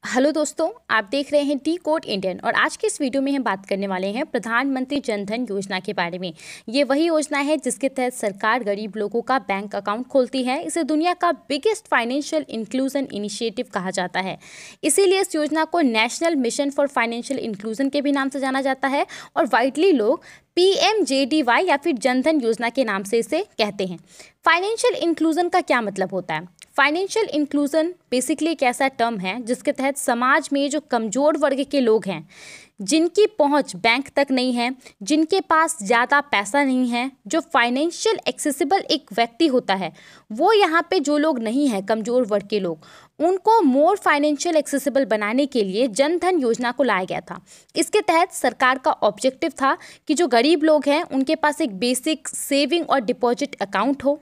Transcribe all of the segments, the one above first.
Hello दोस्तों, आप देख रहे हैं डी कोड इंडियन और आज के इस वीडियो में हम बात करने वाले हैं प्रधानमंत्री जन धन योजना के बारे में। ये वही योजना है जिसके तहत सरकार गरीब लोगों का बैंक अकाउंट खोलती है। इसे दुनिया का बिगेस्ट फाइनेंशियल इंक्लूजन इनिशिएटिव कहा जाता है। इसीलिए इस योजना को national mission for financial inclusion के भी नाम से जाना जाता है और वाइडली लोग PMJDY या फिर जन धन योजना के नाम से इसे कहते हैं। फाइनेंशियल इंक्लूजन का क्या मतलब होता है? फाइनेंशियल इंक्लूजन बेसिकली एक ऐसा टर्म है जिसके तहत समाज में जो कमज़ोर वर्ग के लोग हैं, जिनकी पहुंच बैंक तक नहीं है, जिनके पास ज़्यादा पैसा नहीं है, जो फाइनेंशियल एक्सेसिबल एक व्यक्ति होता है, वो यहाँ पे जो लोग नहीं हैं, कमज़ोर वर्ग के लोग, उनको मोर फाइनेंशियल एक्सेसिबल बनाने के लिए जन धन योजना को लाया गया था। इसके तहत सरकार का ऑब्जेक्टिव था कि जो गरीब लोग हैं उनके पास एक बेसिक सेविंग और डिपॉजिट अकाउंट हो,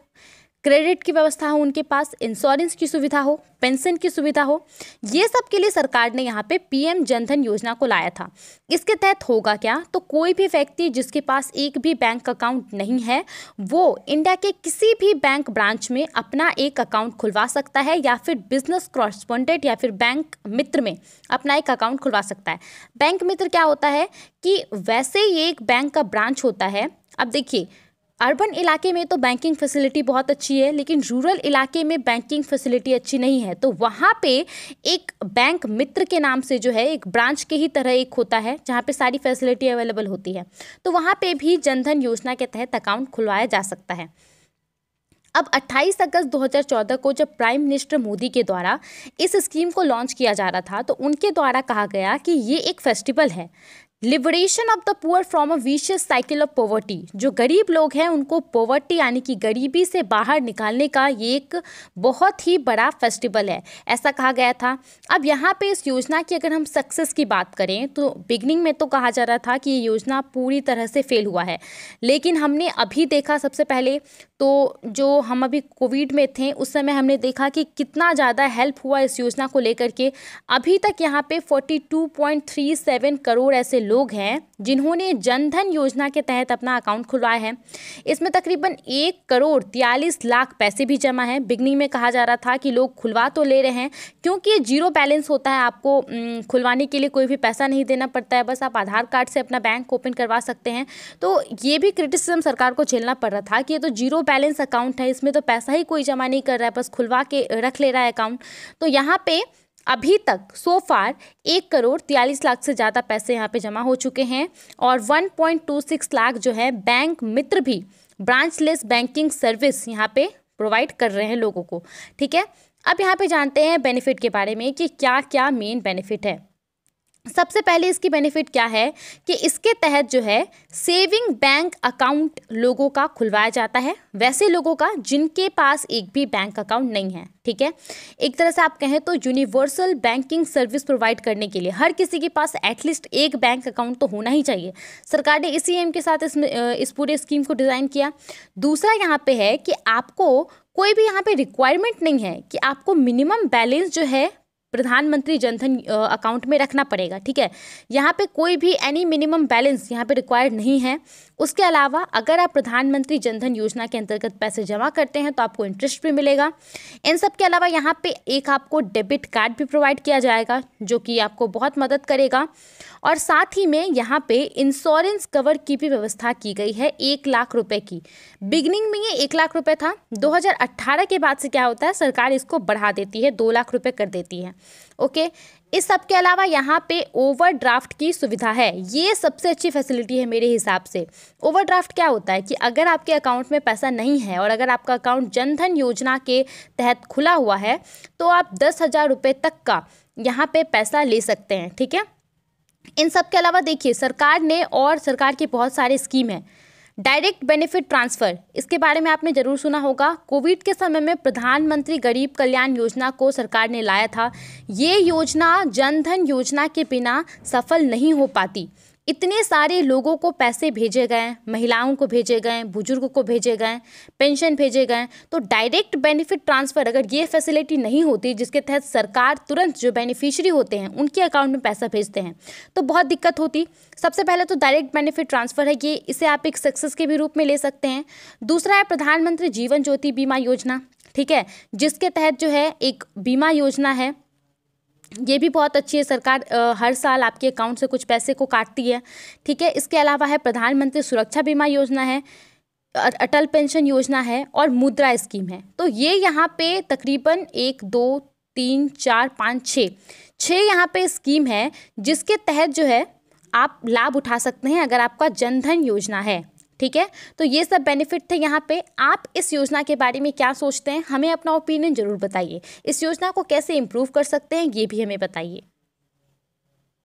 क्रेडिट की व्यवस्था हो, उनके पास इंश्योरेंस की सुविधा हो, पेंशन की सुविधा हो। ये सब के लिए सरकार ने यहाँ पे PM जन धन योजना को लाया था। इसके तहत होगा क्या, तो कोई भी व्यक्ति जिसके पास एक भी बैंक अकाउंट नहीं है वो इंडिया के किसी भी बैंक ब्रांच में अपना एक अकाउंट खुलवा सकता है या फिर बिजनेस कॉरेस्पॉन्डेंट या फिर बैंक मित्र में अपना एक अकाउंट खुलवा सकता है। बैंक मित्र क्या होता है कि वैसे ही एक बैंक का ब्रांच होता है। अब देखिए, अर्बन इलाके में तो बैंकिंग फैसिलिटी बहुत अच्छी है, लेकिन रूरल इलाके में बैंकिंग फैसिलिटी अच्छी नहीं है, तो वहाँ पे एक बैंक मित्र के नाम से जो है एक ब्रांच के ही तरह एक होता है जहाँ पे सारी फैसिलिटी अवेलेबल होती है। तो वहाँ पे भी जन धन योजना के तहत अकाउंट खुलवाया जा सकता है। अब 28 अगस्त 2014 को जब प्राइम मिनिस्टर मोदी के द्वारा इस स्कीम को लॉन्च किया जा रहा था, तो उनके द्वारा कहा गया कि ये एक फेस्टिवल है, liberation of the poor from a vicious cycle of poverty. जो गरीब लोग हैं उनको पॉवर्टी यानी कि गरीबी से बाहर निकालने का ये एक बहुत ही बड़ा फेस्टिवल है, ऐसा कहा गया था। अब यहाँ पे इस योजना की अगर हम सक्सेस की बात करें तो बिगनिंग में तो कहा जा रहा था कि ये योजना पूरी तरह से फेल हुआ है, लेकिन हमने अभी देखा, सबसे पहले तो जो हम अभी कोविड में थे उस समय हमने देखा कि कितना ज़्यादा हेल्प हुआ इस योजना को लेकर के। अभी तक यहाँ पे 42.37 करोड़ ऐसे लोग हैं जिन्होंने जन धन योजना के तहत अपना अकाउंट खुलवाया है। इसमें तकरीबन 1,43,00,000 पैसे भी जमा है। बिगनिंग में कहा जा रहा था कि लोग खुलवा तो ले रहे हैं क्योंकि ये जीरो बैलेंस होता है, आपको खुलवाने के लिए कोई भी पैसा नहीं देना पड़ता है, बस आप आधार कार्ड से अपना बैंक ओपन करवा सकते हैं। तो ये भी क्रिटिसिज्म सरकार को झेलना पड़ रहा था कि ये तो जीरो बैलेंस अकाउंट है, इसमें तो पैसा ही कोई जमा नहीं कर रहा है, बस खुलवा के रख ले रहा है अकाउंट। तो यहाँ पे अभी तक सो फार 1,43,00,000 से ज़्यादा पैसे यहाँ पे जमा हो चुके हैं और 1.26 लाख जो है बैंक मित्र भी ब्रांचलेस बैंकिंग सर्विस यहाँ पे प्रोवाइड कर रहे हैं लोगों को। ठीक है, अब यहाँ पे जानते हैं बेनिफिट के बारे में कि क्या क्या मेन बेनिफिट है। सबसे पहले इसकी बेनिफिट क्या है कि इसके तहत जो है सेविंग बैंक अकाउंट लोगों का खुलवाया जाता है, वैसे लोगों का जिनके पास एक भी बैंक अकाउंट नहीं है। ठीक है, एक तरह से आप कहें तो यूनिवर्सल बैंकिंग सर्विस प्रोवाइड करने के लिए हर किसी के पास एटलीस्ट एक बैंक अकाउंट तो होना ही चाहिए। सरकार ने इसी एम के साथ इस पूरे स्कीम को डिज़ाइन किया। दूसरा यहाँ पे है कि आपको कोई भी यहाँ पे रिक्वायरमेंट नहीं है कि आपको मिनिमम बैलेंस जो है प्रधानमंत्री जन धन अकाउंट में रखना पड़ेगा। ठीक है, यहाँ पे कोई भी एनी मिनिमम बैलेंस यहाँ पे रिक्वायर्ड नहीं है। उसके अलावा अगर आप प्रधानमंत्री जन धन योजना के अंतर्गत पैसे जमा करते हैं तो आपको इंटरेस्ट भी मिलेगा। इन सब के अलावा यहाँ पे एक आपको डेबिट कार्ड भी प्रोवाइड किया जाएगा जो कि आपको बहुत मदद करेगा और साथ ही में यहाँ पे इंश्योरेंस कवर की भी व्यवस्था की गई है 1 लाख रुपए की। बिगनिंग में ये 1 लाख रुपए था, 2018 के बाद से क्या होता है, सरकार इसको बढ़ा देती है, 2 लाख रुपए कर देती है। ओके, इस सब के अलावा यहाँ पे ओवरड्राफ्ट की सुविधा है। ये सबसे अच्छी फैसिलिटी है मेरे हिसाब से। ओवरड्राफ्ट क्या होता है कि अगर आपके अकाउंट में पैसा नहीं है और अगर आपका अकाउंट जन धन योजना के तहत खुला हुआ है तो आप 10,000 रुपये तक का यहाँ पे पैसा ले सकते हैं। ठीक है, इन सब के अलावा देखिए सरकार ने और सरकार की बहुत सारी स्कीम है। डायरेक्ट बेनिफिट ट्रांसफ़र, इसके बारे में आपने ज़रूर सुना होगा। कोविड के समय में प्रधानमंत्री गरीब कल्याण योजना को सरकार ने लाया था। ये योजना जन धन योजना के बिना सफल नहीं हो पाती। इतने सारे लोगों को पैसे भेजे गए, महिलाओं को भेजे गए, बुजुर्गों को भेजे गए, पेंशन भेजे गए। तो डायरेक्ट बेनिफिट ट्रांसफ़र अगर ये फैसिलिटी नहीं होती जिसके तहत सरकार तुरंत जो बेनिफिशियरी होते हैं उनके अकाउंट में पैसा भेजते हैं तो बहुत दिक्कत होती। सबसे पहले तो डायरेक्ट बेनिफिट ट्रांसफ़र है, ये इसे आप एक सक्सेस के भी रूप में ले सकते हैं। दूसरा है प्रधानमंत्री जीवन ज्योति बीमा योजना। ठीक है, जिसके तहत जो है एक बीमा योजना है ये भी बहुत अच्छी है। सरकार हर साल आपके अकाउंट से कुछ पैसे को काटती है, ठीक है। इसके अलावा है प्रधानमंत्री सुरक्षा बीमा योजना है, अटल पेंशन योजना है और मुद्रा स्कीम है। तो ये यहाँ पे तकरीबन 1 2 3 4 5 6 यहाँ पे स्कीम है जिसके तहत जो है आप लाभ उठा सकते हैं अगर आपका जनधन योजना है, ठीक है। तो ये सब बेनिफिट थे यहाँ पे। आप इस योजना के बारे में क्या सोचते हैं, हमें अपना ओपिनियन जरूर बताइए। इस योजना को कैसे इम्प्रूव कर सकते हैं ये भी हमें बताइए।